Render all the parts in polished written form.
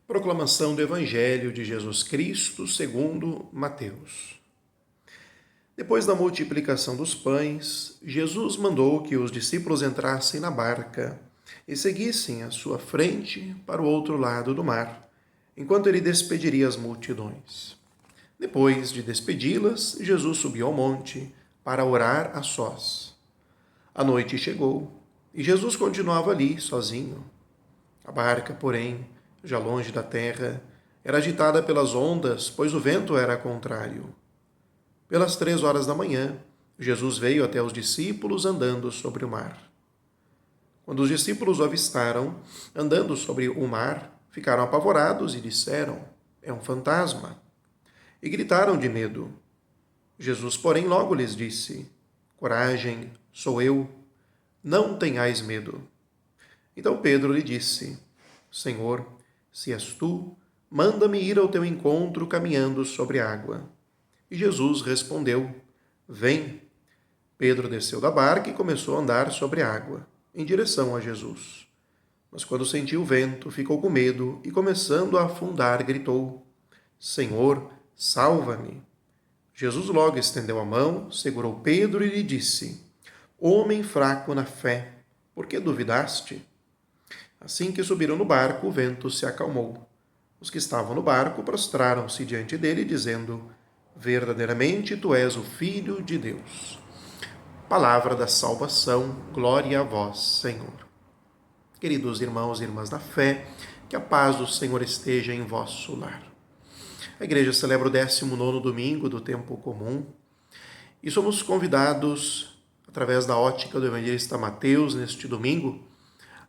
Proclamação do Evangelho de Jesus Cristo segundo Mateus. Depois da multiplicação dos pães, Jesus mandou que os discípulos entrassem na barca e seguissem à sua frente para o outro lado do mar, enquanto ele despediria as multidões. Depois de despedi-las, Jesus subiu ao monte para orar a sós. A noite chegou e Jesus continuava ali, sozinho. A barca, porém, já longe da terra, era agitada pelas ondas, pois o vento era contrário. Pelas 3 horas da manhã, Jesus veio até os discípulos andando sobre o mar. Quando os discípulos o avistaram, andando sobre o mar, ficaram apavorados e disseram: "É um fantasma!" E gritaram de medo. Jesus, porém, logo lhes disse: "Coragem, sou eu, não tenhais medo." Então Pedro lhe disse: "Senhor, se és tu, manda-me ir ao teu encontro caminhando sobre a água." E Jesus respondeu: "Vem." Pedro desceu da barca e começou a andar sobre a água, em direção a Jesus. Mas quando sentiu o vento, ficou com medo e, começando a afundar, gritou: "Senhor, salva-me." Jesus logo estendeu a mão, segurou Pedro e lhe disse: "Homem fraco na fé, por que duvidaste?" Assim que subiram no barco, o vento se acalmou. Os que estavam no barco prostraram-se diante dele, dizendo: "Verdadeiramente tu és o Filho de Deus." Palavra da salvação, glória a vós, Senhor. Queridos irmãos e irmãs da fé, que a paz do Senhor esteja em vosso lar. A igreja celebra o 19º domingo do tempo comum e somos convidados, através da ótica do evangelista Mateus, neste domingo,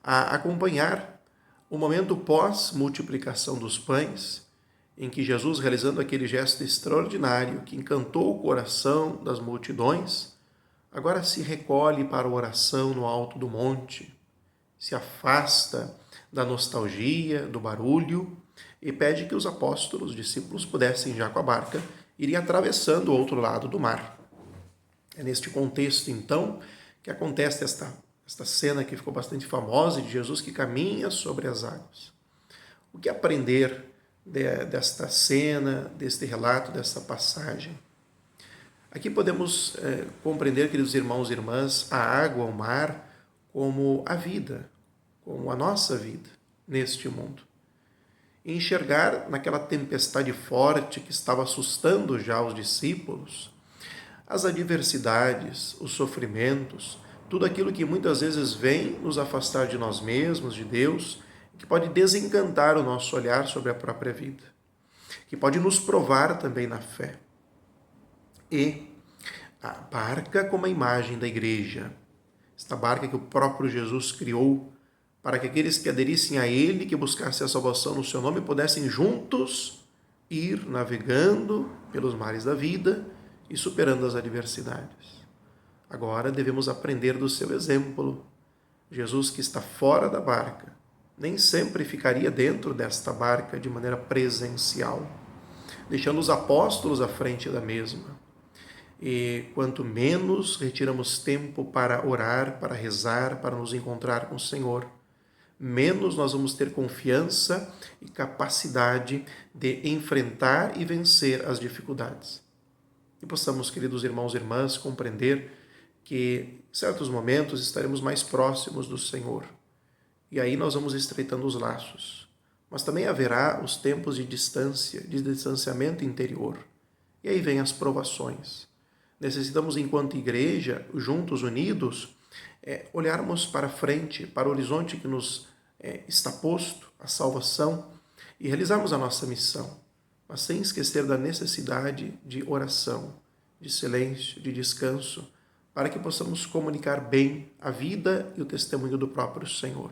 a acompanhar o momento pós-multiplicação dos pães, em que Jesus, realizando aquele gesto extraordinário que encantou o coração das multidões, agora se recolhe para a oração no alto do monte, se afasta da nostalgia, do barulho, e pede que os apóstolos, os discípulos, pudessem, já com a barca, irem atravessando o outro lado do mar. É neste contexto, então, que acontece esta cena que ficou bastante famosa de Jesus que caminha sobre as águas. O que aprender desta cena, deste relato, desta passagem? Aqui podemos compreender, queridos irmãos e irmãs, a água, o mar, como a vida, como a nossa vida neste mundo. E enxergar naquela tempestade forte que estava assustando já os discípulos, as adversidades, os sofrimentos, tudo aquilo que muitas vezes vem nos afastar de nós mesmos, de Deus, que pode desencantar o nosso olhar sobre a própria vida, que pode nos provar também na fé. E a barca como a imagem da igreja, esta barca que o próprio Jesus criou para que aqueles que aderissem a Ele, que buscassem a salvação no seu nome, pudessem juntos ir navegando pelos mares da vida e superando as adversidades. Agora devemos aprender do seu exemplo. Jesus, que está fora da barca, nem sempre ficaria dentro desta barca de maneira presencial, deixando os apóstolos à frente da mesma. E quanto menos retiramos tempo para orar, para rezar, para nos encontrar com o Senhor, menos nós vamos ter confiança e capacidade de enfrentar e vencer as dificuldades. E possamos, queridos irmãos e irmãs, compreender que em certos momentos estaremos mais próximos do Senhor. E aí nós vamos estreitando os laços. Mas também haverá os tempos de distância, de distanciamento interior. E aí vêm as provações. Necessitamos, enquanto igreja, juntos, unidos, olharmos para frente, para o horizonte que nos está posto, a salvação, e realizarmos a nossa missão, mas sem esquecer da necessidade de oração, de silêncio, de descanso, para que possamos comunicar bem a vida e o testemunho do próprio Senhor.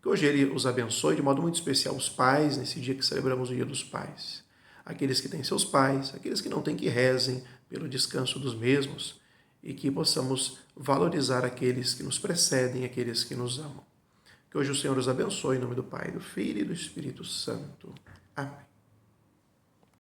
Que hoje Ele os abençoe de modo muito especial os pais, nesse dia que celebramos o Dia dos Pais. Aqueles que têm seus pais, aqueles que não têm, que rezem pelo descanso dos mesmos, e que possamos valorizar aqueles que nos precedem, aqueles que nos amam. Que hoje o Senhor os abençoe em nome do Pai, do Filho e do Espírito Santo. Amém.